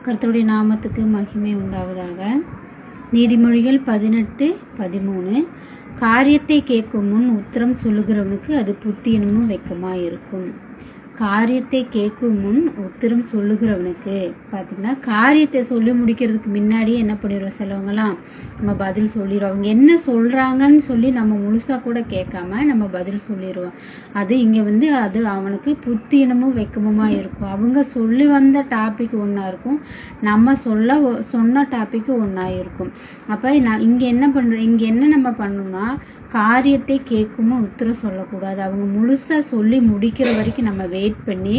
கர்த்தருடைய நாமத்துக்கு மகிமை உண்டாவதாக. நீதிமொழிகள் 18:13. காரியத்தை கேட்கும் முன் உத்தரம் சொல்லுகிறவனுக்கு அது புத்தியினமும் வெட்கமாக இருக்கும். காரியத்தை கேட்கும் முன் உத்தரம் சொல்லுகிறவனுக்கு பார்த்திங்கன்னா, காரியத்தை சொல்லி முடிக்கிறதுக்கு முன்னாடியே என்ன பண்ணிடுவோம், சிலவங்களாம் நம்ம பதில் சொல்லிடுவோம். அவங்க என்ன சொல்கிறாங்கன்னு சொல்லி நம்ம முழுசாக கூட கேட்காம நம்ம பதில் சொல்லிடுவோம். அது இங்கே அது அவனுக்கு புத்தியினமும் வெட்கமுமாக இருக்கும். அவங்க சொல்லி வந்த டாபிக் ஒன்றா இருக்கும், நம்ம சொன்ன டாபிக் ஒன்றா இருக்கும். அப்போ இங்கே என்ன நம்ம பண்ணணும்னா, காரியத்தை கேட்குமோ உத்தரம் சொல்லக்கூடாது. அவங்க முழுசாக சொல்லி முடிக்கிற வரைக்கும் நம்ம வெயிட் பண்ணி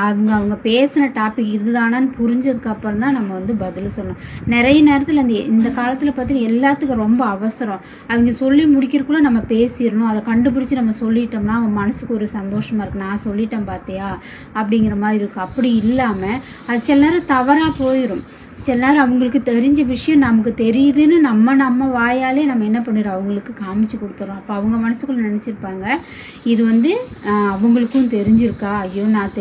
அவங்க பேசின டாபிக் இதுதானான்னு புரிஞ்சதுக்கப்புறம் தான் நம்ம பதில் சொல்லணும். நிறைய நேரத்தில் இந்த காலத்தில் பார்த்தீங்கன்னா எல்லாத்துக்கும் ரொம்ப அவசரம். அவங்க சொல்லி முடிக்கிறதுக்குள்ளே நம்ம பேசிடணும். அதை கண்டுபிடிச்சி நம்ம சொல்லிட்டோம்னா அவன் மனசுக்கு ஒரு சந்தோஷமாக இருக்குது, நான் சொல்லிட்டேன் பார்த்தியா அப்படிங்கிற மாதிரி இருக்கும். அப்படி இல்லாமல் அது சில நேரம் தவறாக போயிடும். சில நேரம் அவங்களுக்கு தெரிஞ்ச விஷயம் நமக்கு தெரியுதுன்னு நம்ம வாயாலே நம்ம என்ன பண்ணிடுறோம், அவங்களுக்கு காமிச்சு கொடுத்துறோம். அப்போ அவங்க மனசுக்குள்ள நினச்சிருப்பாங்க, இது அவங்களுக்கும் தெரிஞ்சிருக்கா, ஐயோ நான்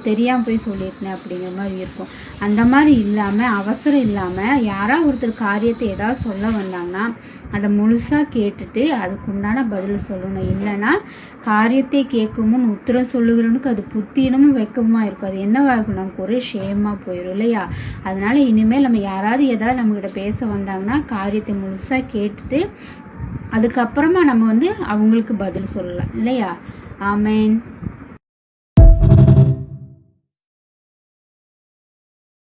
தெரியாமல் போய் சொல்லியிருக்கேன் அப்படிங்கிற மாதிரி இருக்கும். அந்த மாதிரி இல்லாமல், அவசரம் இல்லாமல் யாராவது ஒருத்தர் காரியத்தை ஏதாவது சொல்ல வந்தாங்கன்னா அதை முழுசாக கேட்டுட்டு அதுக்குண்டான பதில் சொல்லணும். இல்லைன்னா காரியத்தை கேட்கும் முன் உத்தரம் சொல்லுகிறவனுக்கு அது புத்தியினமும் வெட்கமாக இருக்கும். அது என்னவாகும், நமக்கு ஒரே ஷேமாக போயிடும் இல்லையா? அதனால இனிமேல் நம்ம யாராவது ஏதாவது நம்மகிட்ட பேச வந்தாங்கன்னா காரியத்தை முழுசாக கேட்டுட்டு அதுக்கப்புறமா நம்ம அவங்களுக்கு பதில் சொல்லலாம் இல்லையா? ஆமேன்.